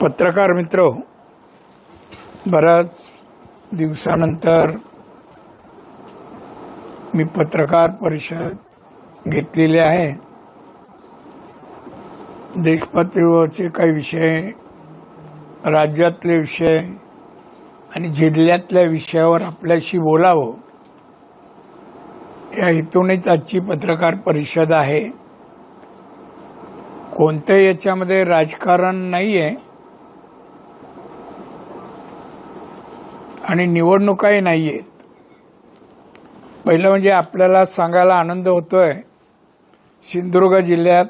पत्रकार मित्र, बऱ्याच दिवसानंतर मी पत्रकार परिषद घेतलेली आहे. देशपातळीवरचे काही विषय, राज्यातले विषय आणि जिल्ह्यातल्या विषयावर आपल्याशी बोलावं या हेतूनेच आजची पत्रकार परिषद आहे. कोणत्याही याच्यामध्ये राजकारण नाहीये आणि निवडणुकाही नाहीयेत. पहिलं म्हणजे आपल्याला सांगायला आनंद होतोय, सिंधुदुर्ग जिल्ह्यात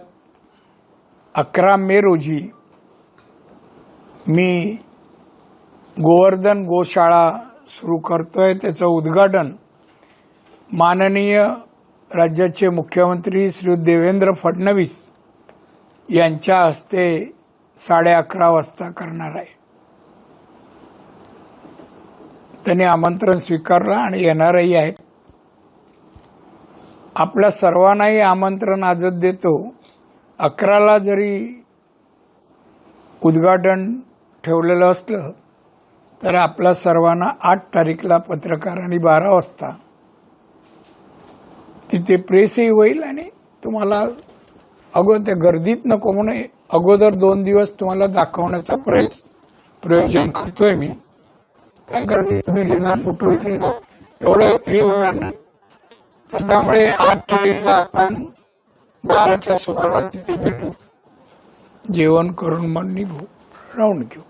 11 मे रोजी मी गोवर्धन गोशाळा सुरू करतोय. त्याचं उद्घाटन माननीय राज्याचे मुख्यमंत्री श्री देवेंद्र फडणवीस यांच्या हस्ते 11:30 वाजता करणार आहे. त्यांनी आमंत्रण स्वीकारलं आणि येणारही आहेत. आपल्या सर्वांनाही आमंत्रण आजच देतो. 11ला जरी उद्घाटन ठेवलेलं असलं तर आपल्या सर्वांना 8 तारीखला पत्रकार आणि 12 वाजता तिथे प्रेसही होईल आणि तुम्हाला त्या गर्दीत नको म्हणून अगोदर 2 दिवस तुम्हाला दाखवण्याचा प्रयोजन करतोय मी. काय गर्दी तुम्ही घेणार फोटो एवढं हे होणार नाही. त्यामुळे 8 तारीखला आपण 12च्या सुमारास तिथे भेटू, जेवण करून मग निघू, राहून घेऊ.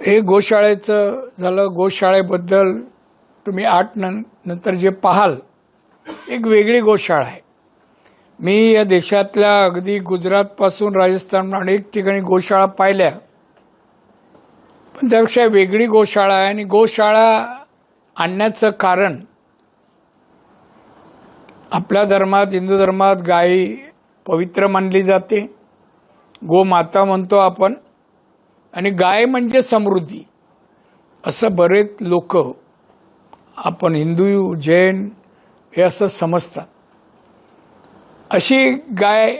हे गोशाळेचं झालं. गोशाळेबद्दल तुम्ही 8 नंतर जे पाहाल, एक वेगळी गोशाळा आहे. मी या देशातल्या अगदी गुजरातपासून राजस्थान अनेक ठिकाणी गोशाळा पाहिल्या, पण त्यापेक्षा वेगळी गोशाळा आहे. आणि गोशाळा आणण्याचं कारण, आपल्या धर्मात, हिंदू धर्मात गाय पवित्र मानली जाते, गोमाता म्हणतो आपण, आणि गाय म्हणजे समृद्धी असं बरेच लोक, आपण हिंदू जैन हे असं समजतात. अशी गाय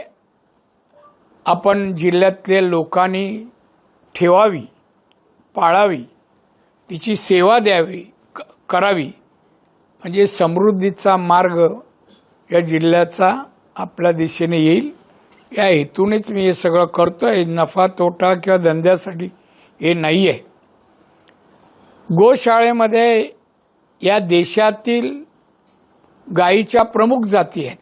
आपण जिल्ह्यातल्या लोकांनी ठेवावी, पाळावी, तिची सेवा द्यावी, करावी, म्हणजे समृद्धीचा मार्ग या जिल्ह्याचा आपल्या दिशेने येईल. या हेतूनेच मी हे सगळं करतोय. नफा तोटा किंवा धंद्यासाठी हे नाही आहे. गोशाळेमध्ये या देशातील गायीच्या प्रमुख जाती आहेत.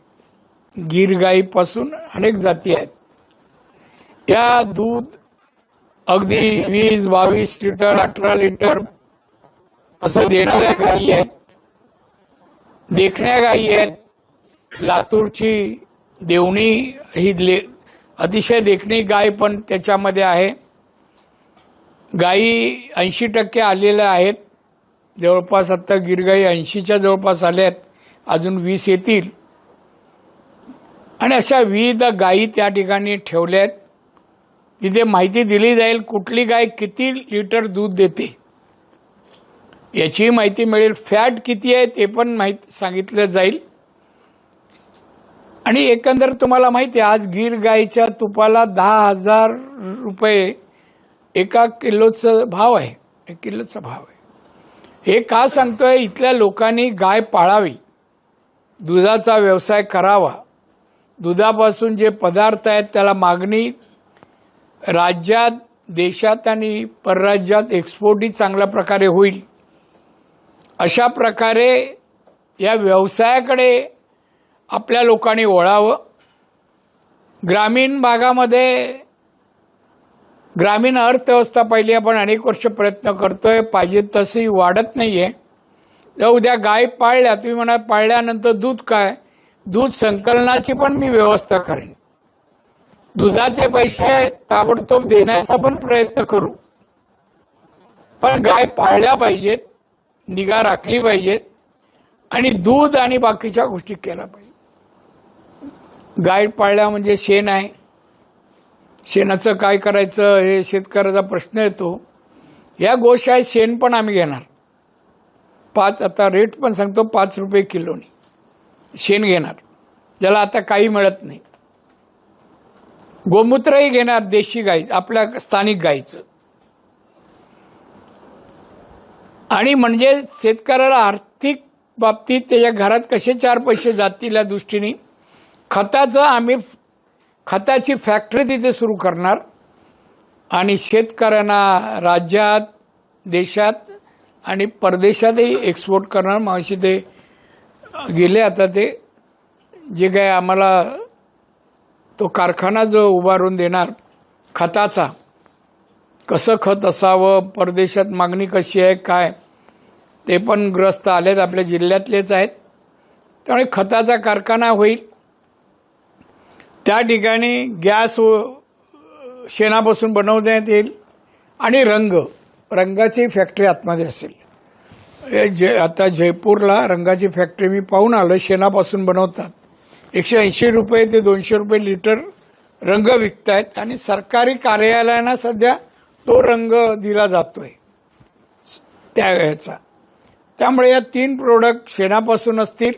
गीर गायीपासून अनेक जाती आहेत. या दूध अगदी 20-22 लिटर, 18 लिटर असं देणाऱ्या गायी आहेत. देखण्या गायी आहेत. लातूरची देवणी ही अतिशय देखणी गाय पण त्याच्यामध्ये आहे. गायी 80% आलेल्या आहेत. जवळपास आता गिरगाई 80च्या जवळपास आल्या आहेत. अजून 20 येतील. आणि अशा विविध गायी त्या ठिकाणी ठेवल्या आहेत. तिथे माहिती दिली जाईल कुठली गाय किती लिटर दूध देते याची माहिती मिळेल. फॅट किती आहे ते पण माहिती सांगितलं जाईल. आणि एकंदर तुम्हाला माहिती आहे, आज गीर गायीच्या तुपाला 10,000 रुपये 1 किलोचा भाव आहे. 1 किलोचा भाव आहे. हे का सांगतोय? इथल्या लोकांनी गाय पाळावी, दुधाचा व्यवसाय करावा. दुधापासून जे पदार्थ आहेत त्याला मागणी राज्यात, देशात आणि परराज्यात एक्सपोर्टही चांगल्या प्रकारे होईल. अशा प्रकारे या व्यवसायाकडे आपल्या लोकांनी वळावं. ग्रामीण भागामध्ये ग्रामीण अर्थव्यवस्था पहिली आपण अनेक वर्ष प्रयत्न करतोय, पाहिजे तशी वाढत नाहीये. जर उद्या गाय पाळल्या, तुम्ही म्हणा पाळल्यानंतर दूध काय, दूध संकलनाची पण मी व्यवस्था करेन. दुधाचे पैसे ताबडतोब देण्याचा पण प्रयत्न करू. पण गाय पाळल्या पाहिजेत, निगा राखली पाहिजेत आणि दूध आणि बाकीच्या गोष्टी केल्या पाहिजेत. गाय पाळल्या म्हणजे शेण आहे. शेणाचं काय करायचं हे शेतकऱ्याचा प्रश्न येतो. या गोशाळेत शेण पण आम्ही घेणार. 5, आता रेट पण सांगतो, 5 रुपये किलोनी शेण घेणार, ज्याला आता काही मिळत नाही. गोमूत्रही घेणार देशी गाईचं, आपल्या स्थानिक गाईचं. आणि म्हणजे शेतकऱ्याला आर्थिक बाबतीत त्याच्या घरात कसे 4 पैसे जातील या दृष्टीने आम्ही खताची फॅक्टरी तिथे सुरू करणार आणि शेतकऱ्यांना राज्यात, देशात आणि परदेशातही एक्सपोर्ट करणार. मावशी ते गेले, आता ते जे काय आम्हाला तो कारखाना जो उभारून देणार खताचा, कसं खत असावं, परदेशात मागणी कशी आहे काय, ते पण ग्रस्त आलेत, आपल्या जिल्ह्यातलेच आहेत. त्यामुळे खताचा कारखाना होईल. त्या ठिकाणी गॅस शेणापासून बनवण्यात येईल आणि रंगाची फॅक्टरी आतमध्ये असेल. आता जयपूरला रंगाची फॅक्टरी मी पाहून आलो, शेणापासून बनवतात. 180 रुपये ते 200 रुपये लिटर रंग विकतायत आणि सरकारी कार्यालयांना सध्या तो रंग दिला जातोय त्या वेळेचा. त्यामुळे या 3 प्रोडक्ट शेणापासून असतील,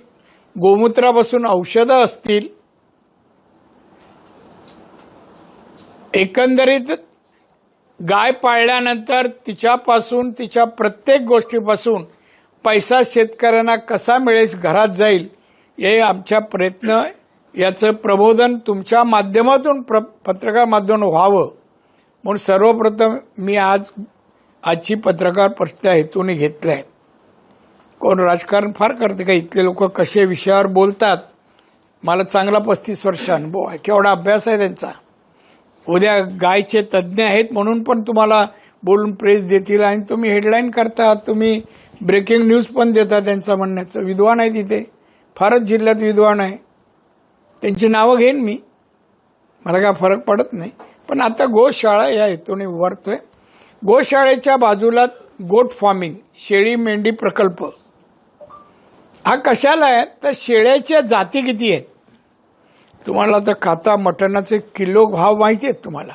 गोमूत्रापासून औषधं असतील. एकंदरीत गाय पाळल्यानंतर तिच्यापासून, तिच्या प्रत्येक गोष्टीपासून पैसा शेतकऱ्यांना कसा मिळेल, घरात जाईल, हे आमच्या प्रयत्न. याचं प्रबोधन तुमच्या माध्यमातून, पत्रकार माध्यमातून व्हावं म्हणून सर्वप्रथम मी आजची पत्रकार परिषद हेतूने घेतलाय. कोण राजकारण फार करते का, इथले लोक कसे विषयावर बोलतात. मला चांगला 35 वर्ष अनुभव आहे, केवढा अभ्यास आहे त्यांचा. उद्या गायचे तज्ज्ञ आहेत म्हणून पण तुम्हाला बोलून प्रेस देतील आणि तुम्ही हेडलाईन करता, तुम्ही ब्रेकिंग न्यूज पण देता. त्यांचं म्हणण्याचं विद्वान आहे तिथे, फारच जिल्ह्यात विद्वान आहे. त्यांची नावं घेईन मी, मला काय फरक पडत नाही. पण आता गोशाळा या हेतूने उभारतोय. गोशाळेच्या बाजूला गोट फार्मिंग, शेळी मेंढी प्रकल्प. हा कशाला आहे तर शेळ्याच्या जाती किती आहेत तुम्हाला तर खाता मटणाचे किलो भाव माहिती आहेत तुम्हाला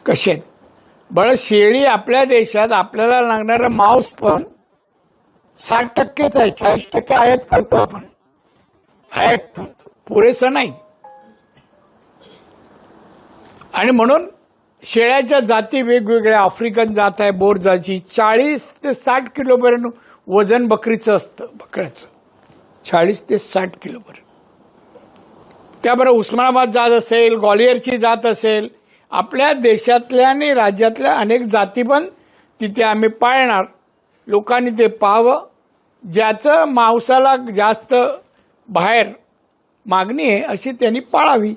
कसे आहेत. बरं, शेळी आपल्या देशात आपल्याला लागणारं मांस पण 60%च आहे, 40% आयात करतो आपण. आयात करतो, पुरेसं नाही. आणि म्हणून शेळ्याच्या जाती वेगवेगळ्या. आफ्रिकन जात आहे बोर जाती, 40 ते 60 किलोपर्यंत वजन बकरीचं असतं, बकऱ्याचं 40 ते 60 किलोपर्यंत. त्याबरोबर उस्मानाबाद जात असेल, ग्वालियरची जात असेल, आपल्या देशातल्या आणि राज्यातल्या अनेक जाती पण तिथे आम्ही पाळणार. लोकांनी ते पाहावं. ज्याचं मांसाला जास्त बाहेर मागणी आहे अशी त्यांनी पाळावी.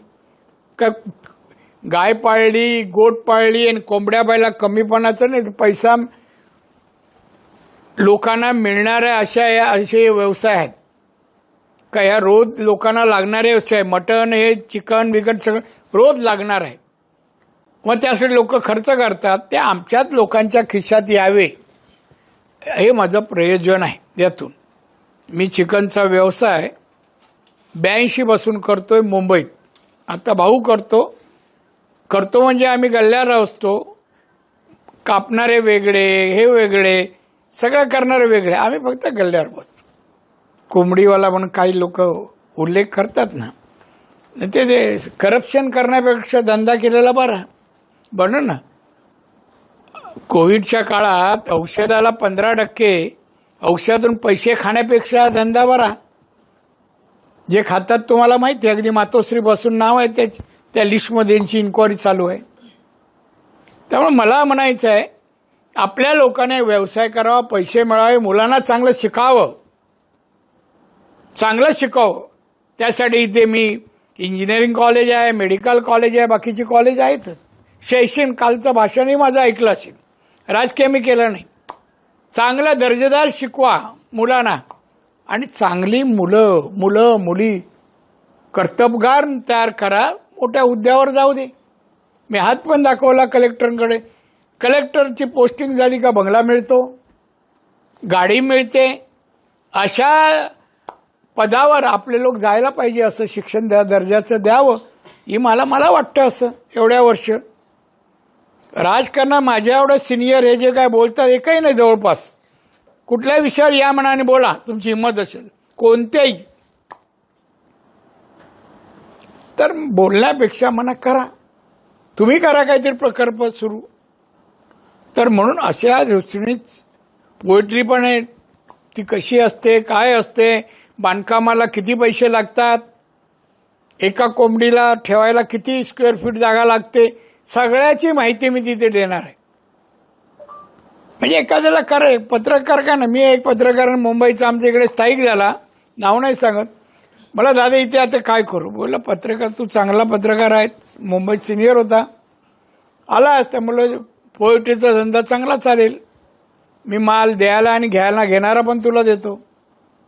गाय पाळली, गोट पाळली आणि कोंबड्या बायला कमीपणाचं नाही, पैसा लोकांना मिळणाऱ्या असे व्यवसाय आहेत का. ह्या रोज लोकांना लागणारे व्यवसाय, मटण हे चिकन बिकन सगळं रोज लागणार आहे. मग त्यासाठी लोक खर्च करतात. ते आमच्याच लोकांच्या खिशात यावे हे माझं प्रयोजन आहे. यातून मी चिकनचा व्यवसाय 82 पासून करतोय मुंबईत. आता भाऊ करतो म्हणजे आम्ही गल्ल्यावर असतो. कापणारे वेगळे, हे वेगळे, सगळं करणारे वेगळे, आम्ही फक्त गल्ल्यावर बसतो. कोंबडीवाला म्हणून काही लोक उल्लेख करतात ना, ते करप्शन करण्यापेक्षा धंदा केलेला बरं ना. कोविडच्या काळात औषधाला 15%, औषधातून पैसे खाण्यापेक्षा धंदा बरा. जे खातात तुम्हाला माहिती आहे, अगदी मातोश्री बसून नाव आहे त्या लिस्टमध्ये, यांची इन्क्वायरी चालू आहे. त्यामुळे मला म्हणायचं आहे, आपल्या लोकांनी व्यवसाय करावा, पैसे मिळावे, मुलांना चांगलं शिकावं. त्यासाठी इथे मी इंजिनिअरिंग कॉलेज आहे, मेडिकल कॉलेज आहे, बाकीची कॉलेज आहेतच. शैक्षणिक कालचं भाषणही माझं ऐकलं असेल. राजकीय मी केलं नाही. चांगला दर्जेदार शिकवा मुलांना आणि चांगली मुलं मुली कर्तबगार तयार करा. मोठ्या हुद्द्यावर जाऊ दे. मी हात पण दाखवला कलेक्टरकडे. कलेक्टरची पोस्टिंग झाली का बंगला मिळतो, गाडी मिळते. अशा पदावर आपले लोक जायला पाहिजे. असं शिक्षण दर्जाचं द्यावं ही मला वाटतं. असं एवढ्या वर्ष राजकारणात माझ्या एवढं सिनियर हे जे काय बोलतात एकही नाही जवळपास. कुठल्याही विषयावर या मनाने बोला, तुमची हिंमत असेल कोणत्याही. तर बोलण्यापेक्षा मना करा. तुम्ही करा काहीतरी प्रकल्प सुरू. तर म्हणून अशा दृष्टीनेच पोएट्री पण आहे. ती कशी असते, काय असते, बांधकामाला किती पैसे लागतात, एका कोंबडीला ठेवायला किती स्क्वेअर फीट जागा लागते, सगळ्याची माहिती मी तिथे देणार आहे. म्हणजे एखाद्याला करे पत्रकार का ना, मी एक पत्रकार मुंबईचा आमच्या इकडे स्थायिक झाला, नाव नाही सांगत, मला दादा इथे आता काय करू. बोलला पत्रकार, तू चांगला पत्रकार आहे, मुंबईत सिनियर होता, आला असता. म्हणलं पोएट्रीचा धंदा चांगला चालेल, मी माल द्यायला आणि घ्यायला घेणारा पण तुला देतो.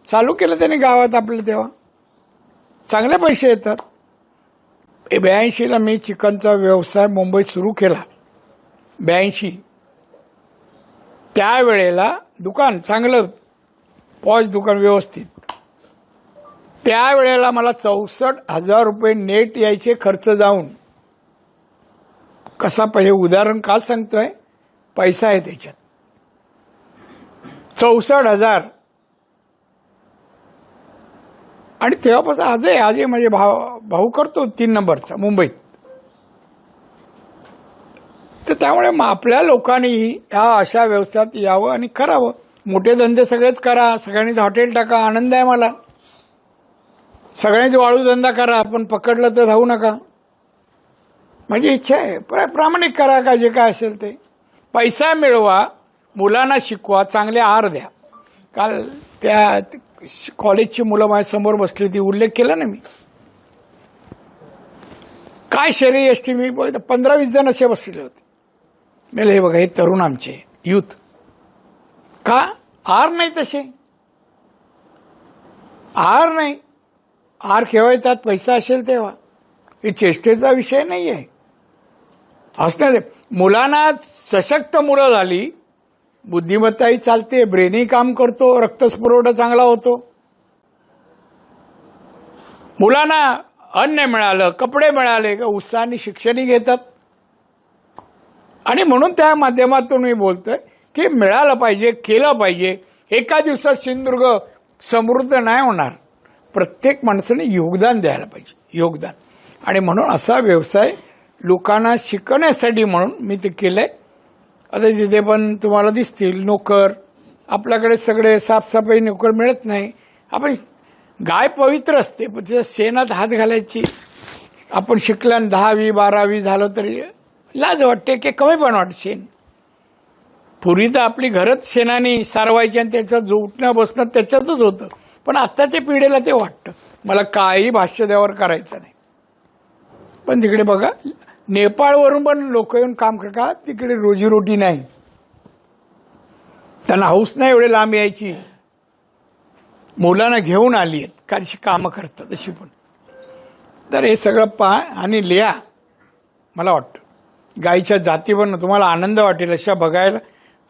चालू केलं त्याने गावात आपलं, तेव्हा चांगले पैसे येतात. 82ला मी चिकनचा व्यवसाय मुंबईत सुरू केला. 82 त्यावेळेला दुकान चांगलं पॉश दुकान व्यवस्थित. त्यावेळेला मला 64,000 रुपये नेट यायचे खर्च जाऊन. कसा हे उदाहरण का सांगतोय, पैसा आहे त्याच्यात. 64,000 आणि तेव्हापासून आजही म्हणजे भाऊ करतो 3 नंबरचा मुंबईत. तर त्यामुळे आपल्या लोकांनी ह्या अशा व्यवसायात यावं आणि करावं. मोठे धंदे सगळेच करा, सगळ्यांनीच हॉटेल टाका, आनंद आहे मला. सगळ्यांनी वाळू धंदा करा, पण पकडलं तर धावू नका. माझी इच्छा आहे, प्रामाणिक करा, का जे काय असेल ते. पैसा मिळवा, मुलांना शिकवा, चांगले आहार द्या. काल त्या कॉलेजची मुलं माझ्यासमोर बसली होती, उल्लेख केला ना मी. काय शरीर यष्टी, मी 15-20 जण असे बसलेले होते. मी हे बघा, हे तरुण आमचे युथ, का आहार नाही तसे, आहार नाही. आहार केव्हा येतात, पैसा असेल तेव्हा. हे चेष्टेचा विषय नाही आहे. असणार मुलांना सशक्त मुलं झाली, बुद्धिमत्ताही चालते, ब्रेनही काम करतो, रक्तपुरवठा चांगला होतो. मुलांना अन्न मिळालं, कपडे मिळाले का उत्साहाने शिक्षणही घेतात. आणि म्हणून त्या माध्यमातून मी बोलतोय की मिळालं पाहिजे, केलं पाहिजे. एका दिवसात सिंधुदुर्ग समृद्ध नाही होणार, प्रत्येक माणसाने योगदान द्यायला पाहिजे, योगदान. आणि म्हणून असा व्यवसाय लोकांना शिकवण्यासाठी म्हणून मी ते केलंय. आता तिथे पण तुम्हाला दिसतील नोकर. आपल्याकडे सगळे साफसफाई नोकर मिळत नाही. आपण गाय पवित्र असते, पण तिच्या शेणात हात घालायची. आपण शिकल्यानं 10वी 12वी झालं तरी लाज वाटते, की कमी पण वाटते शेण. पूर्वी तर आपली घरच शेणाने सारवायची आणि त्याच्यात जो उठणं बसणं त्याच्यातच होतं. पण आत्ताच्या पिढीला ते वाटतं मला काही भाष्य द्यावर करायचं नाही. पण तिकडे बघा, नेपाळवरून पण लोक येऊन काम करतात, तिकडे रोजीरोटी नाही, त्यांना हौस नाही एवढे लांब यायची. मुलांना घेऊन आली आहेत, कशी कामं करतात तशी पण. तर हे सगळं पहा आणि लिहा. मला वाटतं गायीच्या जाती पण तुम्हाला आनंद वाटेल अशा बघायला.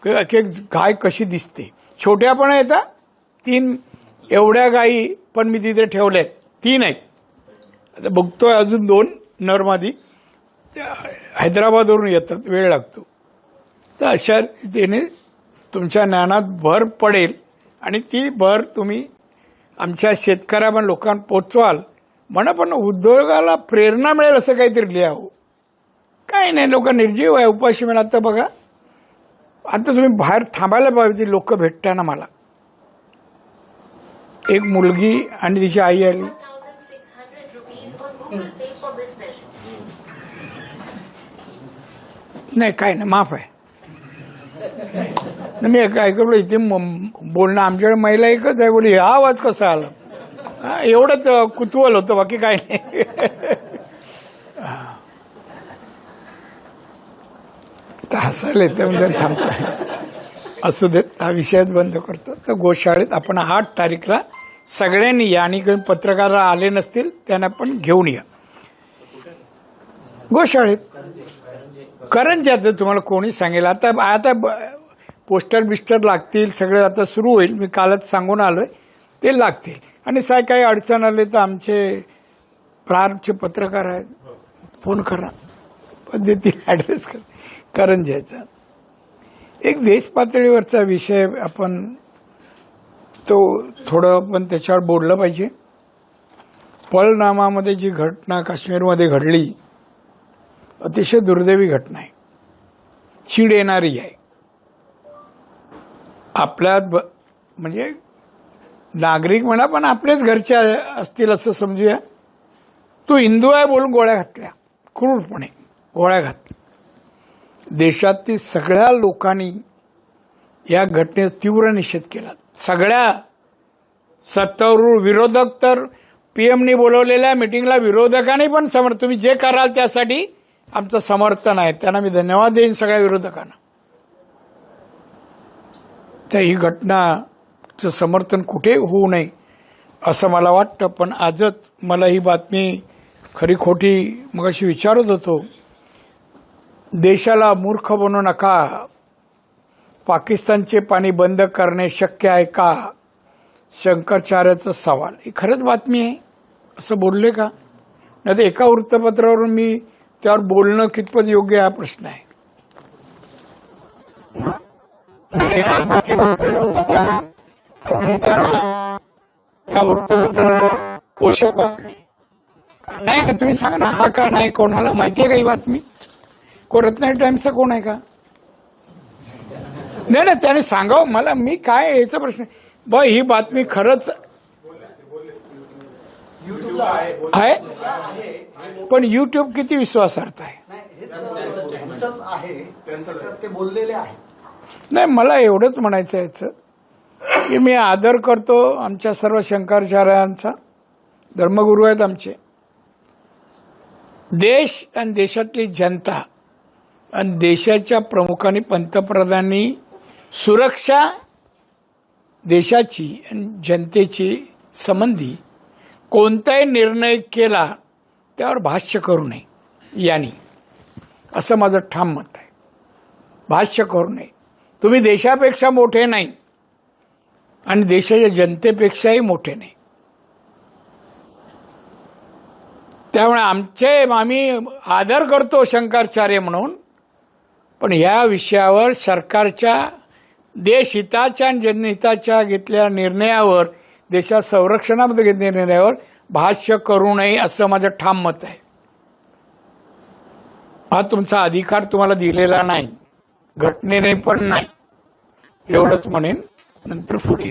एक एक गाय कशी दिसते. छोट्या पण येतात 3 एवढ्या गायी पण मी तिथे ठेवल्यात, 3 आहेत. आता बघतोय अजून 2 नरमादी हैदराबादवरून येतात, वेळ लागतो. तर अशा रीतीने तुमच्या ज्ञानात भर पडेल आणि ती भर तुम्ही आमच्या शेतकऱ्या पण लोकांना पोचवाल. म्हणा पण उद्योगाला प्रेरणा मिळेल असं काहीतरी लिहावं. काही नाही, लोक निर्जीव आहे, उपाशी मिळाल. तर बघा आता तुम्ही बाहेर थांबायला पाहिजे. लोक भेटताना मला एक मुलगी आणि तिची आई आली. नाही काय नाही, माफ आहे. मी काय करू इथे बोलणं, आमच्याकडे महिला एकच आहे. बोली हा आवाज कसा आला, एवढंच कुतूहल होतं, बाकी काय नाही. हसायला येतं म्हणजे थांबतोय. असू देत, हा विषयच बंद करतो. तर गोशाळेत आपण 8 तारीखला सगळ्यांनी या, आणि काही पत्रकार आले नसतील त्यांना पण घेऊन या. गोशाळेत करंज्यात तुम्हाला कोणी सांगेल. आता पोस्टर बिस्टर लागतील, सगळे आता सुरू होईल. मी कालच सांगून आलोय, ते लागतील. आणि काही अडचण आले तर आमचे प्रारचे पत्रकार आहेत, फोन करा, पद्धतीने ॲड्रेस करा. करंज्याचा एक देश पातळीवरचा विषय, आपण तो थोडं पण त्याच्यावर बोललं पाहिजे. पळनामामध्ये जी घटना काश्मीरमध्ये घडली अतिशय दुर्दैवी घटना आहे, चीड येणारी आहे. आपल्यात म्हणजे नागरिक म्हणा पण आपलेच घरचे असतील असं समजूया. तू हिंदू आहे बोलून गोळ्या घातल्या, क्रूरपणे गोळ्या घातल्या. देशातील सगळ्या लोकांनी या घटनेचा तीव्र निषेध केला. सगळ्या सत्तारूढ विरोधक तर पीएमनी बोलवलेल्या मिटिंगला विरोधकांनी पण तुम्ही जे कराल त्यासाठी आमचं समर्थन आहे, त्यांना मी धन्यवाद देईन सगळ्या विरोधकांना. तर ही घटनाचं समर्थन कुठे होऊ नये असं मला वाटतं. पण आजच मला ही बातमी खरी खोटी मगाशी विचारत होतो. देशाला मूर्ख बनवू नका, पाकिस्तानचे पाणी बंद करणे शक्य आहे का, शंकराचार्याचा सवाल. ही खरंच बातमी आहे असं बोलले का? नाही तर एका वृत्तपत्रावरून मी त्यावर बोलणं कितपत योग्य हा प्रश्न आहे. पोषक नाही का तुम्ही सांगा ना, हा का नाही, कोणाला माहिती आहे का ही बातमी? को रत्नागिरी टाइम्सचा कोण आहे का? नाही ना, त्याने सांगावं मला, मी काय याचा प्रश्न ही बातमी खरंच आहे. पण युट्यूब किती विश्वासार्थ आहे? नाही, मला एवढंच म्हणायचं याचं की मी आदर करतो आमच्या सर्व शंकराचार्यांचा, धर्मगुरू आहेत आमचे. देश आणि देशातली जनता आणि देशाच्या प्रमुखांनी, पंतप्रधानांनी सुरक्षा देशाची आणि जनतेची संबंधी कोणताही निर्णय केला त्यावर भाष्य करू नये यांनी, असं माझं ठाम मत आहे. भाष्य करू नये. तुम्ही देशापेक्षा मोठे नाही आणि देशाच्या जनतेपेक्षाही मोठे नाही. त्यामुळे आम्ही आदर करतो शंकराचार्य म्हणून, पण या विषयावर सरकारच्या देशहिताच्या आणि जनहिताच्या घेतलेल्या निर्णयावर, देशात संरक्षणामध्ये घेतलेल्या निर्णयावर भाष्य करू नये असं माझं ठाम मत आहे. हा तुमचा अधिकार तुम्हाला दिलेला नाही, घटनेने पण नाही, एवढंच म्हणेन. नंतर पुढे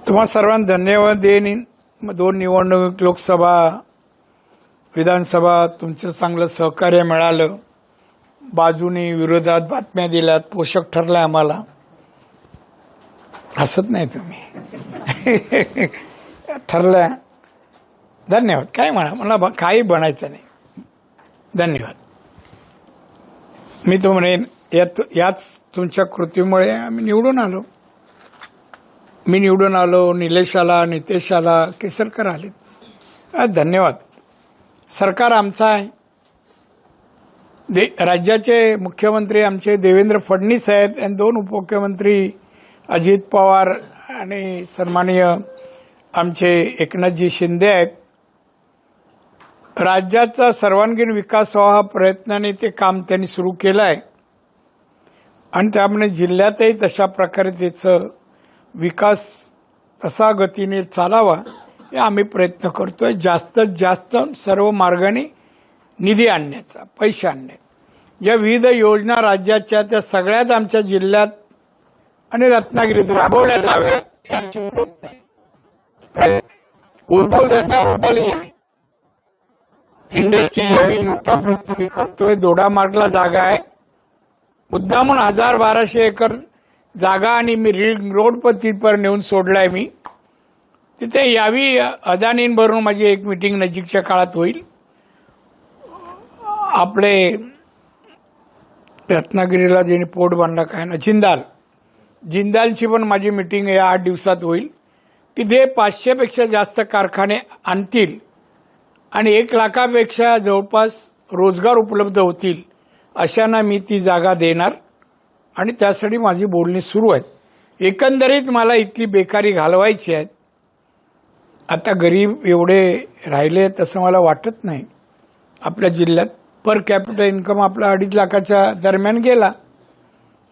तुम्हा सर्वांना धन्यवाद देईन. 2 निवडणूक, लोकसभा, विधानसभा, तुमचं चांगलं सहकार्य मिळालं. बाजूनी विरोधात बातम्या दिल्यात, पोषक ठरलाय आम्हाला. हसत नाही तुम्ही. ठरलंय, धन्यवाद. काय म्हणा, मला काही बनायचं नाही. धन्यवाद. मी तो म्हणेन याच तुमच्या कृतीमुळे आम्ही निवडून आलो. मी निवडून आलो, निलेश आला, नितेश आला, केसरकर आलेत. धन्यवाद. सरकार आमचं आहे. राज्याचे मुख्यमंत्री आमचे देवेंद्र फडणवीस आहेत आणि 2 उपमुख्यमंत्री अजित पवार आणि सन्माननीय आमचे एकनाथजी शिंदे आहेत. राज्याचा सर्वांगीण विकास व्हावा प्रयत्नाने ते काम त्यांनी सुरू केलं आहे आणि त्यामुळे जिल्ह्यातही तशा प्रकारे त्याचं विकास तसा गतीने चालावा हे आम्ही प्रयत्न करतोय. जास्तीत जास्त सर्व मार्गाने निधी आणण्याचा, पैसे आणण्याचा. या विविध योजना राज्याच्या त्या सगळ्याच आमच्या जिल्ह्यात आणि रत्नागिरीत राबवल्या जाव्यात. इंडस्ट्री करतोय. दोडामार्गला जागा आहे, मुद्दामून 1000-1200 एकर जागा आणि मी रिंग रोड पर नेऊन सोडलाय. मी तिथे यावी अदानींबरोबर माझी एक मीटिंग नजीकच्या काळात होईल. आपले रत्नागिरीला ज्यांनी पोर्ट बांधला काय ना, जिंदालची पण माझी मीटिंग या 8 दिवसात होईल की ते 500 पेक्षा जास्त कारखाने आणतील आणि 1 लाखापेक्षा जवळपास रोजगार उपलब्ध होतील अशांना मी ती जागा देणार आणि त्यासाठी माझी बोलणी सुरू आहेत. एकंदरीत मला इतकी बेकारी घालवायची आहे. आता गरीब एवढे राहिले तसं मला वाटत नाही. आपल्या जिल्ह्यात पर कॅपिटल इन्कम आपला 2.5 लाखाच्या दरम्यान गेला.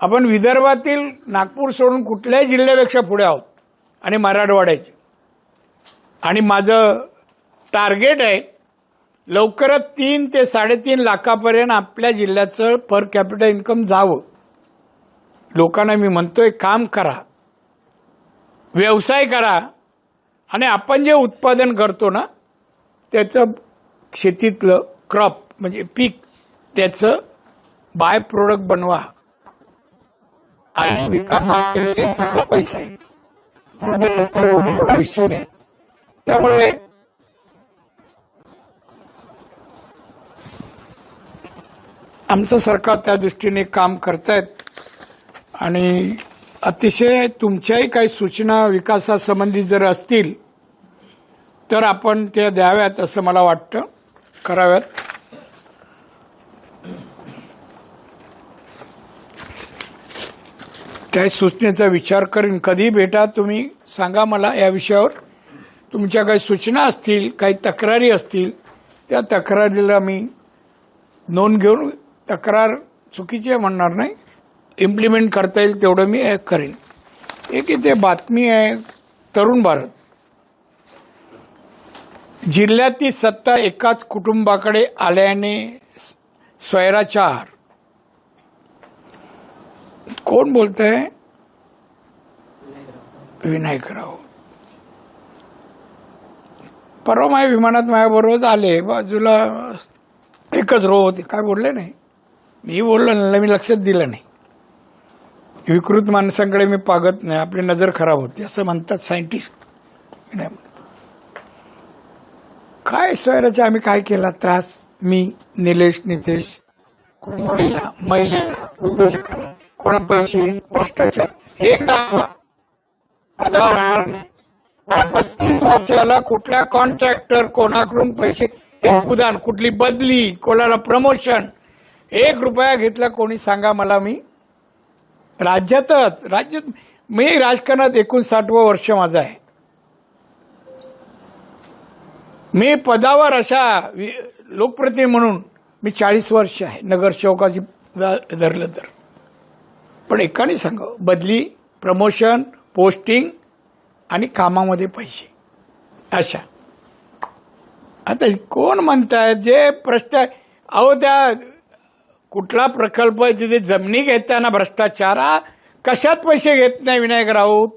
आपण विदर्भातील नागपूर सोडून कुठल्याही जिल्ह्यापेक्षा पुढे आहोत आणि मराठवाड्याचे. आणि माझं टार्गेट आहे लवकरच 3 ते 3.5 लाखापर्यंत आपल्या जिल्ह्याचं पर कॅपिटल इन्कम जावं. लोकांना मी म्हणतोय काम करा, व्यवसाय करा आणि आपण जे उत्पादन करतो ना त्याचं शेतीतलं क्रॉप म्हणजे पीक त्याचं बाय प्रोडक्ट बनवा आणि विका पैसे. त्यामुळे आमचं सरकार त्या दृष्टीने काम करतायत आणि अतिशय तुमच्याही काही सूचना विकासासंबंधी जर असतील तर आपण त्या द्याव्यात असं मला वाटतं, कराव्यात. त्या सूचनेचा विचार करीन. कधी भेटा तुम्ही, सांगा मला या विषयावर. तुमच्या काही सूचना असतील, काही तक्रारी असतील, त्या तक्रारीला मी नोंद घेऊन, तक्रार चुकीची आहे म्हणणार नाही, इम्प्लिमेंट करता येईल तेवढं मी करेन. एक इथे बातमी आहे, तरुण भारत. जिल्ह्यातील सत्ता एकाच कुटुंबाकडे आल्याने स्वैराचार. कोण बोलतंय? विनायक राऊत. परवा माझ्या विमानात माझ्याबरोबर आले, बाजूला एकच रो होते, काय बोलले नाही. मी बोललो नाही, मी लक्षात दिलं नाही. विकृत माणसांकडे मी पागत नाही, आपली नजर खराब होते असं म्हणतात सायंटिस्ट. नाही म्हणत. काय स्वैराचा आम्ही काय केला त्रास? मी, निलेश, नितेश, महिला, उद्योजकाला, कोणा पैसे, भ्रष्टाचार, एक दाखवा. 35 वर्षाला कुठल्या कॉन्ट्रॅक्टर कोणाकडून पैसे, उदाहरण कुठली बदली, कोणाला प्रमोशन, 1 रुपया घेतला कोणी सांगा मला. मी राज्यात मी राजकारणात 59वं वर्ष माझं आहे. मी पदावर अशा लोकप्रतिनिधी म्हणून मी 40 वर्ष आहे, नगरसेवकाची धरलं तर. पण एकाने सांगा, बदली, प्रमोशन, पोस्टिंग आणि कामामध्ये पैसे अशा. आता कोण म्हणताय जे प्रश्न, अहो त्या कुठला प्रकल्प तिथे जमिनी घेताना भ्रष्टाचार, कशात पैसे घेत नाही विनायक राऊत?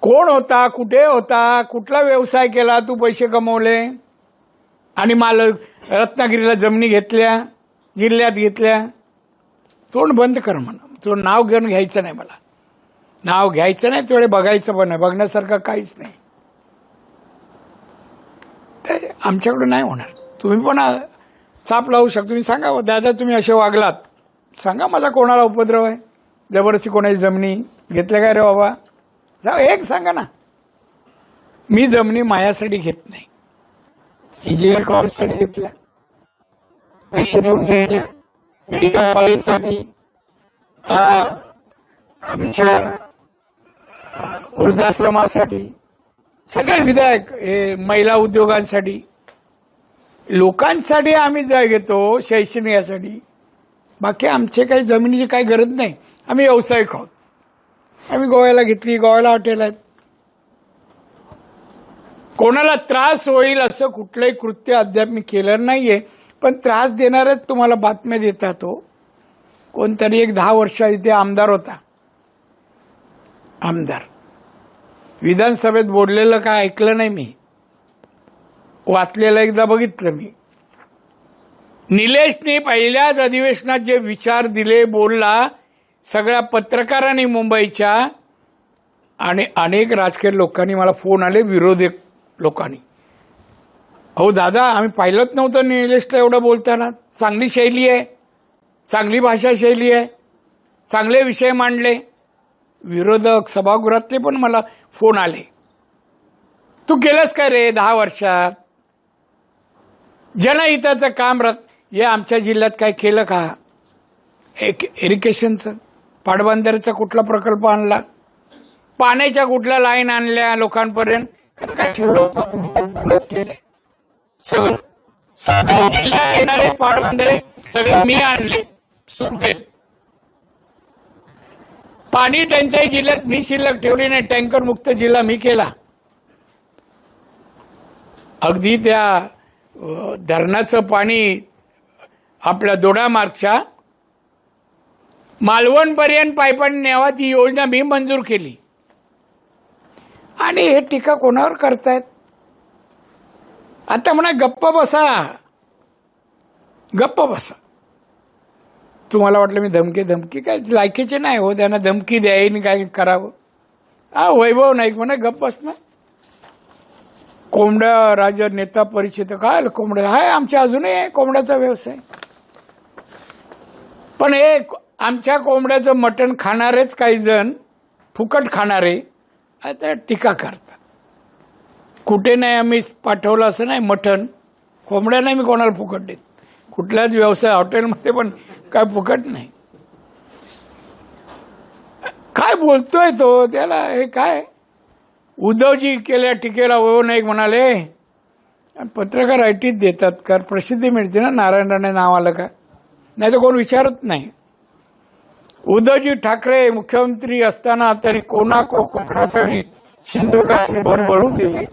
कोण होता, कुठे होता, कुठला व्यवसाय केला, तू पैसे कमवले आणि रत्नागिरीला जमिनी घेतल्या, जिल्ह्यात घेतल्या. तोंड बंद कर म्हणा. तो नाव घेऊन घ्यायचं नाही, मला नाव घ्यायचं नाही, तेवढे बघायचं पण नाही, बघण्यासारखं काहीच नाही. आमच्याकडून नाही होणार. तुम्ही पण चाप लावू शकता. तुम्ही सांगा, दादा तुम्ही असे वागलात, सांगा माझा कोणाला उपद्रव आहे, जबरदस्ती कोणाची जमिनी घेतल्या काय रे बाबा, एक सांगा ना. मी जमिनी मायासाठी घेत नाही, इंजिनियर कॉलेजसाठी घेतल्या, पैसे देऊन घ्यायला, मेडिकल कॉलेजसाठी, आमच्या वृद्धाश्रमासाठी, सगळे विधायक, महिला उद्योगांसाठी, लोकांसाठी आम्ही घेतो, शैक्षणिकासाठी. बाकी आमचे काही जमिनीची काही गरज नाही. आम्ही व्यावसायिक आहोत. आम्ही गोव्याला घेतली, गोव्याला हॉटेल आहेत. कोणाला त्रास होईल असं कुठलंही कृत्य अद्याप मी केलं नाहीये. पण त्रास देणारच तुम्हाला बातम्या देतात. तो कोणतरी एक 10 वर्ष इथे आमदार होता, आमदार विधानसभेत बोललेलं काय ऐकलं नाही मी, वाचलेलं एकदा बघितलं मी. निलेशने पहिल्याच अधिवेशनात जे विचार दिले, बोलला, सगळ्या पत्रकारांनी मुंबईच्या आणि अनेक राजकीय लोकांनी मला फोन आले, विरोधी लोकांनी. अहो दादा आम्ही पाहिलंच नव्हतं निलेशला एवढं बोलताना. चांगली शैली आहे, चांगली भाषा शैली आहे, चांगले विषय मांडले. विरोधक सभागृहातले पण मला फोन आले, तू केलंस काय रे 10 वर्षात जनहिताचं काम? हे आमच्या जिल्ह्यात काय केलं का? इरिगेशनचं, पाटबंधाऱ्याचा कुठला प्रकल्प आणला, पाण्याच्या कुठल्या लाईन आणल्या लोकांपर्यंत? काय ठेवलं केलं सगळं. येणारे पाटबंधारे सगळे मी आणले, सुरू केले. पाणी टंचाई जिल्ह्यात मी शिल्लक ठेवली नाही, टँकर मुक्त जिल्हा मी केला. अगदी त्या धरणाचं पाणी आपल्या दोडामार्गच्या मालवणपर्यंत पायपाने न्यावा ती योजना मी मंजूर केली. आणि हे टीका कोणावर करतायत? आता म्हणा गप्प बसा, गप्प बसा. तुम्हाला वाटलं मी धमकी काय लायकीचे नाही हो, त्यांना धमकी द्यायनी काय करावं. वैभव नाईक म्हणा गप्प बसणार. कोंबड्या राजा नेता परिषद काय कोंबड्या आहे आमच्या, अजूनही आहे कोंबड्याचा व्यवसाय. पण हे आमच्या कोंबड्याचं मटण खाणारेच काही जण फुकट खाणारे आता टीका करतात. कुठे नाही आम्ही पाठवलं असं नाही मटण, कोंबड्या नाही मी कोणाला फुकट देत. कुठल्याच व्यवसाय हॉटेलमध्ये पण काय फुकट नाही. काय बोलतोय तो, त्याला हे काय उद्धवजी केल्या टीकेला वैभव नाईक म्हणाले पत्रकार आयटीत देतात कारण प्रसिद्धी मिळते ना, नारायण राणे नाव आलं का, नाही तर कोण विचारत नाही. उद्धवजी ठाकरे मुख्यमंत्री असताना त्यांनी कोकणासाठी सिंधुदुर्गाची भर भरून दिली.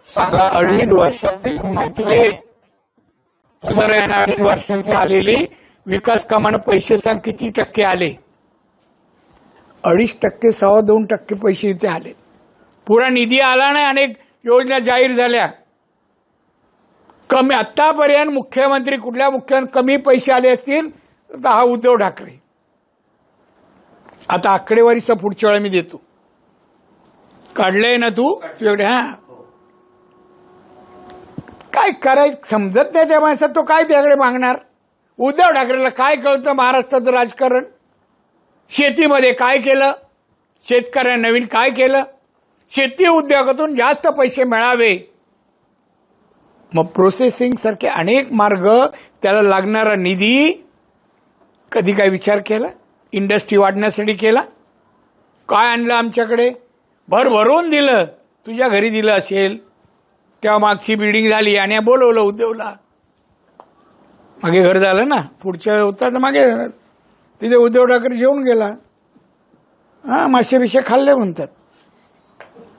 सांगा 2.5 वर्षाची माहिती 2.5 वर्षाची आलेली विकास कामानं पैसे सांग किती टक्के आले? 2.5%, 2.25% पैसे इथे आले. पुरा निधी आला नाही. अनेक योजना जाहीर झाल्या. कमी आतापर्यंत मुख्यमंत्री कुठल्या मुख्यमंत्री कमी पैसे आले असतील तर हा उद्धव ठाकरे. आता आकडेवारीचा पुढच्या वेळा मी देतो. काढलंय ना तू तुझ्याकडे? हा काय करायचं समजत नाही त्या माणसात, तो काय त्याकडे मागणार? उद्धव ठाकरेला काय कळतं महाराष्ट्राचं राजकारण? शेतीमध्ये काय केलं? शेतकऱ्यांना नवीन काय केलं? शेती उद्योगातून जास्त पैसे मिळावे, मग प्रोसेसिंग सारखे अनेक मार्ग, त्याला लागणारा निधी कधी काय विचार केला? इंडस्ट्री वाढण्यासाठी केला? काय आणलं आमच्याकडे? भरभरून दिलं. तुझ्या घरी दिलं असेल तेव्हा मागची बिल्डिंग झाली आणि बोलवलं उद्धवला. मागे घर झालं ना, पुढच्या होता तर मागे तिथे उद्धव ठाकरे जेवून गेला. मासे बिशे खाल्ले म्हणतात.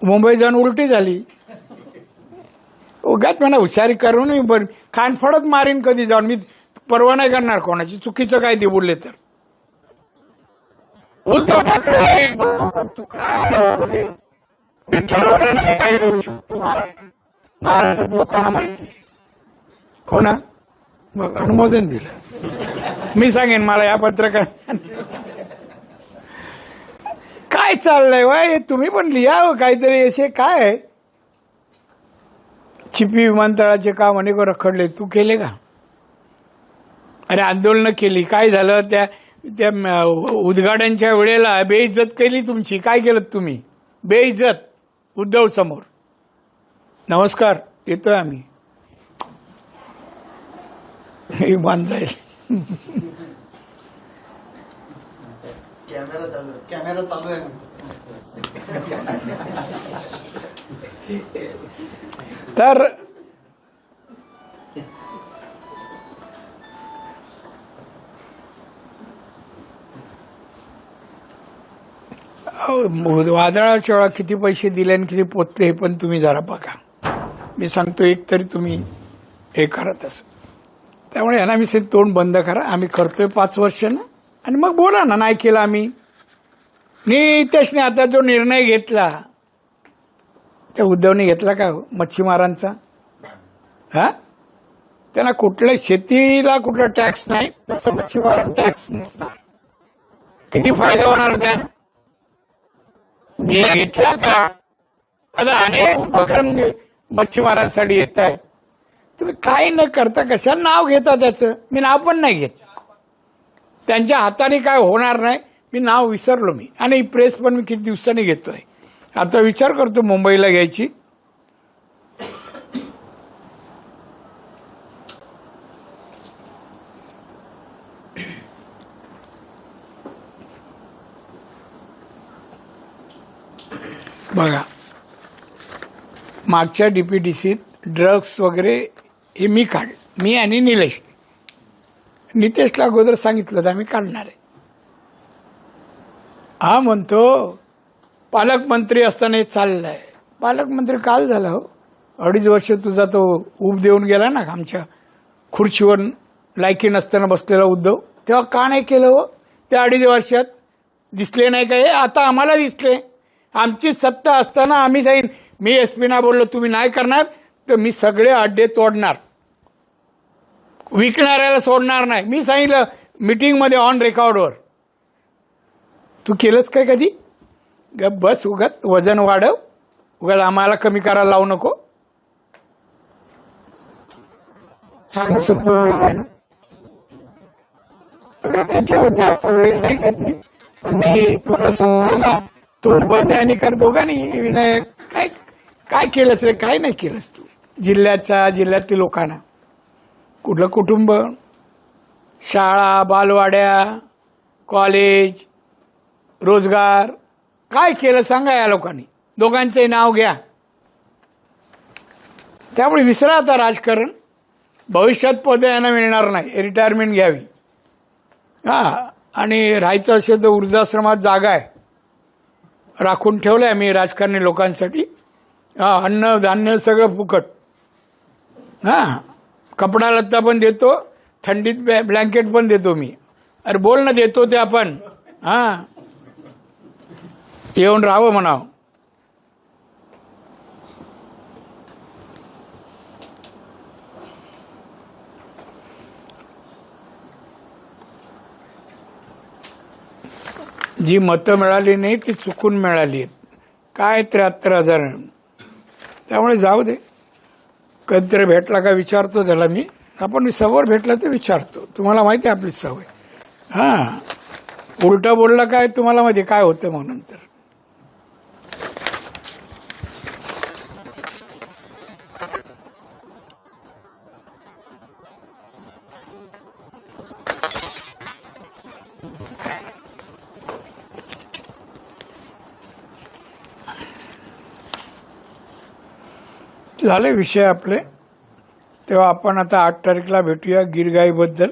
मुंबई जाऊन उलटी झाली. उगाच म्हणा हुशारी करून मी खानफडत मारीन कधी जाऊन. मी परवा नाही करणार कोणाची, चुकीचं काय ते बोलले तर. उद्धव ठाकरे लोकांना माहिती हो ना, मग अनुमोदन दिलं. मी सांगेन मला या पत्रकार काय चाललंय वाय, तुम्ही पण लिहा काहीतरी. असे काय चिपी विमानतळाचे काम अनेक रखडले, तू केले का? अरे आंदोलनं केली, काय झालं? त्या उद्घाटनच्या वेळेला बेइज्जत केली तुमची. काय केलं तुम्ही? बेइज्जत उद्धव समोर. नमस्कार येतोय आम्ही, विमान जाईल. कॅमेरा चालू आहे. तर वादळाच्या वेळा किती पैसे दिले आणि किती पोचले हे पण तुम्ही जरा बघा. मी सांगतो एक तरी तुम्ही हे करत असं. त्यामुळे यांना मी तोंड बंद करा. आम्ही करतोय 5 वर्ष ना, आणि मग बोला ना नाही केलं आम्ही. नितेशने आता जो निर्णय घेतला त्या उद्धवने घेतला का मच्छीमारांचा? हा, त्यांना कुठल्या शेतीला कुठला टॅक्स नाही, तसं मच्छीमार टॅक्स नसणार. किती फायदा होणार त्या घेतला का? आता अनेक उपक्रम मच्छीमारांसाठी येत आहे. तुम्ही काय न करता कशाला नाव घेता त्याचं? मी नाव पण नाही घेत. त्यांच्या हाताने काय होणार नाही. मी नाव विसरलो मी. आणि प्रेस पण मी किती दिवसांनी घेतोय. आता विचार करतो मुंबईला घ्यायची. बघा मागच्या डीपीडीसीत ड्रग्स वगैरे हे मी मी आणि नितेशला अगोदर सांगितलं तर आम्ही काढणार आहे. हा म्हणतो पालकमंत्री असताना हे चाललंय. पालकमंत्री काल झाला हो, 2.5 वर्ष तुझा तो ऊब देऊन गेला ना आमच्या खुर्चीवर लायकी नसताना बसलेला उद्धव, तेव्हा का नाही केलं हो? त्या 2.5 वर्षात दिसले नाही का? हे आता आम्हाला दिसले. आमची सत्ता असताना आम्ही जाईन, मी एसपीना बोललो तुम्ही नाही करणार तर मी सगळे अड्डे तोडणार, विकणाऱ्याला सोडणार नाही. मी सांगितलं मीटिंगमध्ये ऑन रेकॉर्डवर. तू केलंस काय कधी? बस उगाच वजन वाढव, उगाच आम्हाला कमी करायला लावू नको. जास्त वेळ नाही तो आणि कर दोघांनी. विनायक काय काय केलंस रे? काय नाही केलंस तू जिल्ह्यातील लोकांना? कुठलं कुटुंब, शाळा, बालवाड्या, कॉलेज, रोजगार काय केलं सांगा या लोकांनी? दोघांचे नाव घ्या. त्यामुळे विसरा आता राजकारण. भविष्यात पद यांना मिळणार नाही, रिटायरमेंट घ्यावी. आणि राहायचं असेल तर वृद्धाश्रमात जागा आहे, राखून ठेवलंय आम्ही राजकारणी लोकांसाठी. अन्न धान्य सगळं फुकट. कपडा लत्ता पण देतो, थंडीत ब्लँकेट पण देतो मी. अरे बोल ना, देतो ते आपण. येऊन राहावं म्हणावं. जी मतं मिळाली नाही ती चुकून मिळाली आहेत. काय 73,000. त्यामुळे जाऊ दे. कधीतरी भेटला का विचारतो त्याला मी. आपण समोर भेटला तर विचारतो. तुम्हाला माहिती आहे आपली सवय. उलटा बोलला काय तुम्हाला माहिती काय होतं मग नंतर. झाले विषय आपले. तेव्हा आपण आता 8 तारीखला भेटूया गिरगाईबद्दल.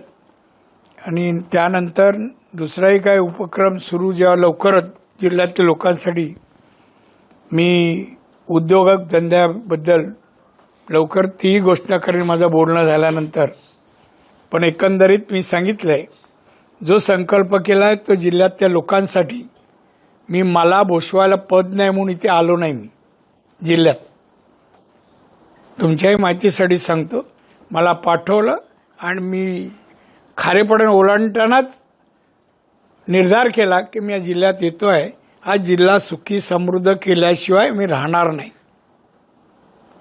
आणि त्यानंतर दुसराही काही उपक्रम सुरू जेव्हा लवकरच जिल्ह्यातील लोकांसाठी. मी उद्योजक धंद्याबद्दल लवकर तीही घोषणा करेन माझं बोलणं झाल्यानंतर. पण एकंदरीत मी सांगितलंय, जो संकल्प केलाय तो जिल्ह्यातल्या लोकांसाठी. मला भोसवायला पद नाही म्हणून इथे आलो नाही मी जिल्ह्यात. तुमच्याही माहितीसाठी सांगतो, मला पाठवलं आणि मी खारेपण ओलांडतानाच निर्धार केला की मी या जिल्ह्यात येतोय. हा जिल्हा सुखी समृद्ध केल्याशिवाय मी राहणार नाही.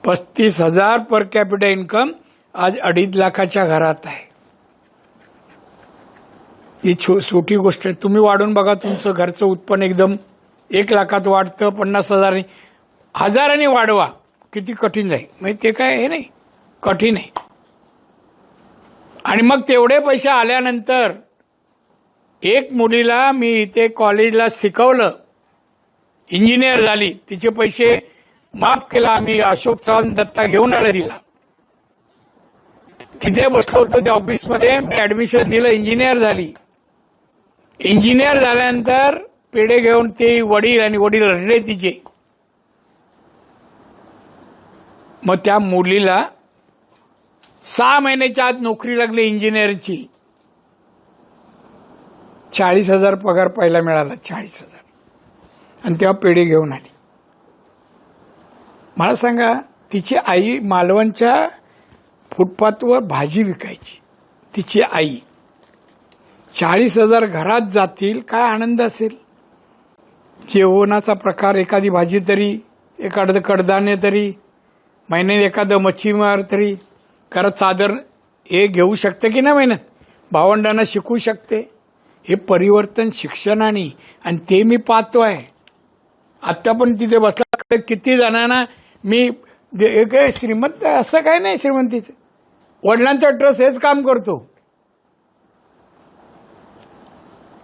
35,000 पर कॅपिटा इन्कम आज 2.5 लाखाच्या घरात आहे. ही छोटी गोष्ट आहे. तुम्ही वाढून बघा, तुमचं घरचं उत्पन्न एकदम 1 लाखात वाढतं, 50,000 हजारांनी वाढवा, किती कठीण जाईल. म्हणजे ते काय हे नाही, कठीण आहे. आणि मग तेवढे पैसे आल्यानंतर एक मुलीला मी इथे कॉलेजला शिकवलं, इंजिनियर झाली, तिचे पैसे माफ केला आम्ही. अशोक चव्हाण दत्ता घेऊन आला तिला. तिथे बसलो होतो त्या ऑफिसमध्ये, ऍडमिशन दिलं, इंजिनियर झाली. इंजिनियर झाल्यानंतर पेढे घेऊन ते वडील आणि वडील रडले तिचे. मग त्या मुलीला 6 महिन्याच्या आत नोकरी लागली इंजिनिअरची. 40,000 पगार पहिला मिळाला, 40,000. आणि तेव्हा पेढे घेऊन आली. मला सांगा, तिची आई मालवणच्या फुटपाथवर भाजी विकायची. तिची आई 40,000 घरात जातील, काय आनंद असेल. जेवणाचा प्रकार, एखादी भाजी तरी, एखादं कडधान्य तरी, महिन्यात एखादं मच्छीमार तरी, कारण चादर हे घेऊ शकते की नाही महिन्यात, भावंडांना शिकवू शकते. हे परिवर्तन शिक्षणाने. आणि ते मी पाहतोय. आत्ता पण तिथे बसला, किती जणांना मी श्रीमंत असं काय नाही, श्रीमंतीचं वडिलांचा ट्रस्ट हेच काम करतो.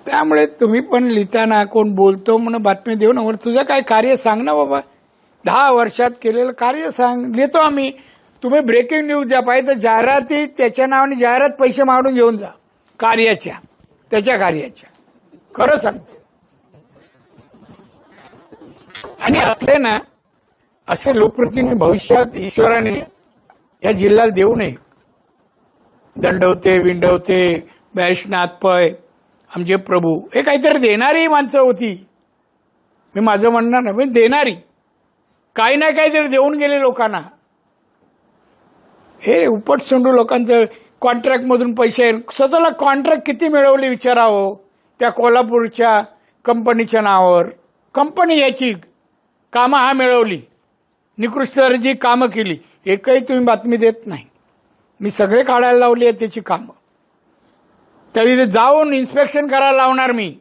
त्यामुळे तुम्ही पण लिहिताना कोण बोलतो म्हणून बातमी देऊ ना, तुझं काय कार्य सांग ना बाबा. 10 वर्षात केलेलं कार्य सांग. लिहितो आम्ही. तुम्ही ब्रेकिंग न्यूज द्या, पाहिजे तर जाहिराती त्याच्या नावाने जाहिरात पैसे मागून घेऊन जा कार्याच्या, त्याच्या कार्याच्या. खरं सांगतो. आणि असले ना असे लोकप्रतिनिधी भविष्यात ईश्वराने या जिल्ह्याला देऊ नये. दंडवते विंडवते वैष्णनाथ पै आमचे प्रभू हे काहीतरी देणारी माणसं होती. मी माझं म्हणणार नाही पण देणारी काही ना काहीतरी देऊन गेले लोकांना. हे उपटसंडू लोकांचं कॉन्ट्रॅक्ट मधून पैसे स्वतःला कॉन्ट्रॅक्ट किती मिळवले विचारावं. त्या कोल्हापूरच्या कंपनीच्या नावावर कंपनी याची कामं हा मिळवली निकृष्ट दर्जाची कामं केली. एकही तुम्ही बातमी देत नाही. मी सगळे काढायला लावली आहे त्याची कामं. तरी जाऊन इन्स्पेक्शन करायला लावणार मी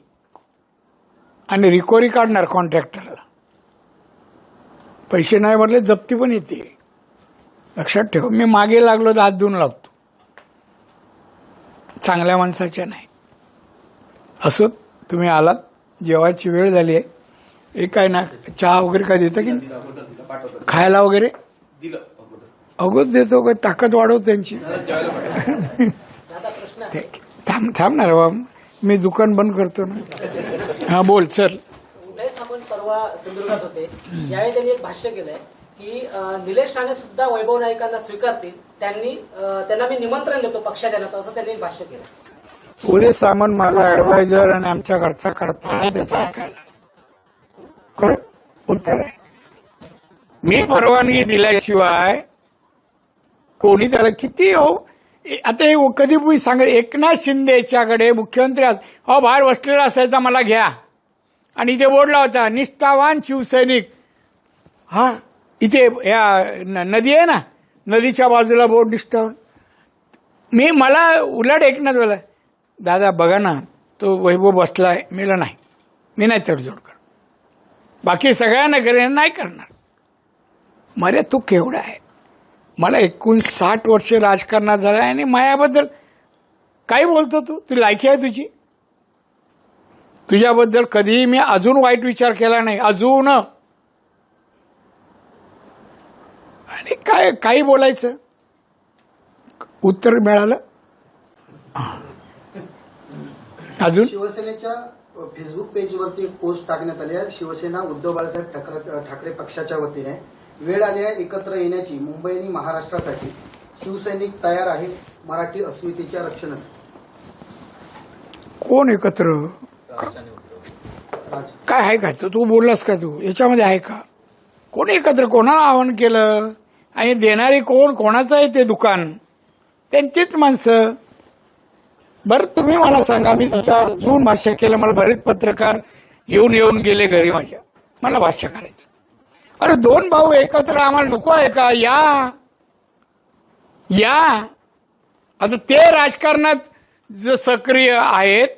आणि रिकव्हरी काढणार कॉन्ट्रॅक्टरला. पैसे नाही म्हटले जप्ती पण येते. लक्षात ठेव. मी मागे लागलो तर हात धुवून लावतो. चांगल्या माणसाच्या नाही. असो तुम्ही आलात जेवायची वेळ झाली आहे. हे काय ना चहा वगैरे काय देतं की खायला वगैरे अगोदर देतो का ताकद वाढव त्यांची. थांबणार बाबा मी दुकान बंद करतो ना. हा बोल सर. उदय सामंत परवा सिंधुदुर्गात होते. यावेळी त्यांनी एक भाष्य केलंय की निलेश राणे सुद्धा वैभव नाईकांना स्वीकारतील. त्यांना मी निमंत्रण देतो पक्षात येण्याचं असं त्यांनी एक भाष्य केलं. उदय सामंत माझा ऍडवायझर आणि आमच्या घरचा करता त्याचा ऐकायला उत्तर आहे. मी परवानगी दिल्याशिवाय कोणी त्याला किती हो. आता हे कधी मी सांग एकनाथ शिंदे याच्याकडे मुख्यमंत्री बाहेर बसलेला असायचा मला घ्या आणि इथे बोर्डला होता निष्ठावान शिवसैनिक. हा इथे या नदी आहे ना नदीच्या बाजूला बोर्ड निष्ठावान. मला उलट एकनाथ बोला दादा बघा ना तो वैभव बसलाय. मेला नाही मी नाही तडजोड कर. बाकी सगळ्यांना करेन नाही करणार. मरे तू केवढा आहे. मला 59 वर्ष राजकारणात झालं आणि मायाबद्दल काय बोलतो तू लायकी आहे तुझी. तुझ्याबद्दल कधीही मी अजून वाईट विचार केला नाही अजून. आणि काय काही बोलायचं उत्तर मिळालं. अजून शिवसेनेच्या फेसबुक पेजवरती एक पोस्ट टाकण्यात आली आहे. शिवसेना उद्धव बाळासाहेब ठाकरे पक्षाच्या वतीने वेळ आली आहे एकत्र येण्याची. मुंबई आणि महाराष्ट्रासाठी शिवसैनिक तयार आहे मराठी अस्मितेच्या रक्षणासाठी. कोण एकत्र काय आहे का तू बोललास का तू याच्यामध्ये आहे का. कोण एकत्र कोणाला आवाहन केलं आणि देणारी कोण कोणाचं आहे ते दुकान त्यांचीच माणसं. बरं तुम्ही मला सांगा. मी तुमच्या जून भाष्य केलं. मला बरेच पत्रकार येऊन गेले घरी माझ्या. मला भाष्य करायचं. अरे दोन भाऊ एकत्र आम्हाला नको आहे का. या आता ते राजकारणात सक्रिय आहेत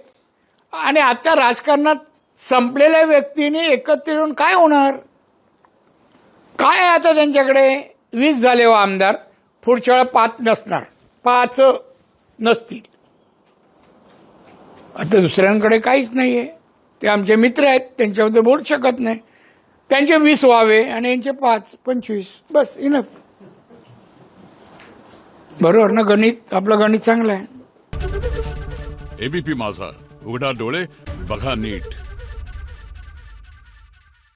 आणि आता राजकारणात संपलेल्या व्यक्तीने एकत्र येऊन काय होणार. काय आहे आता त्यांच्याकडे 20 झाले हो आमदार. पुढच्या वेळा 5 नसणार. 5 नसतील. आता दुसऱ्यांकडे काहीच नाहीये. ते आमचे मित्र आहेत त्यांच्याबद्दल बोलू शकत नाही. त्यांचे 20 व्हावे आणि यांचे 5 25 बस इनफ. बरोबर ना. गणित आपलं गणित चांगलं आहे. एबीपी माझा उघडा डोळे बघा नीट.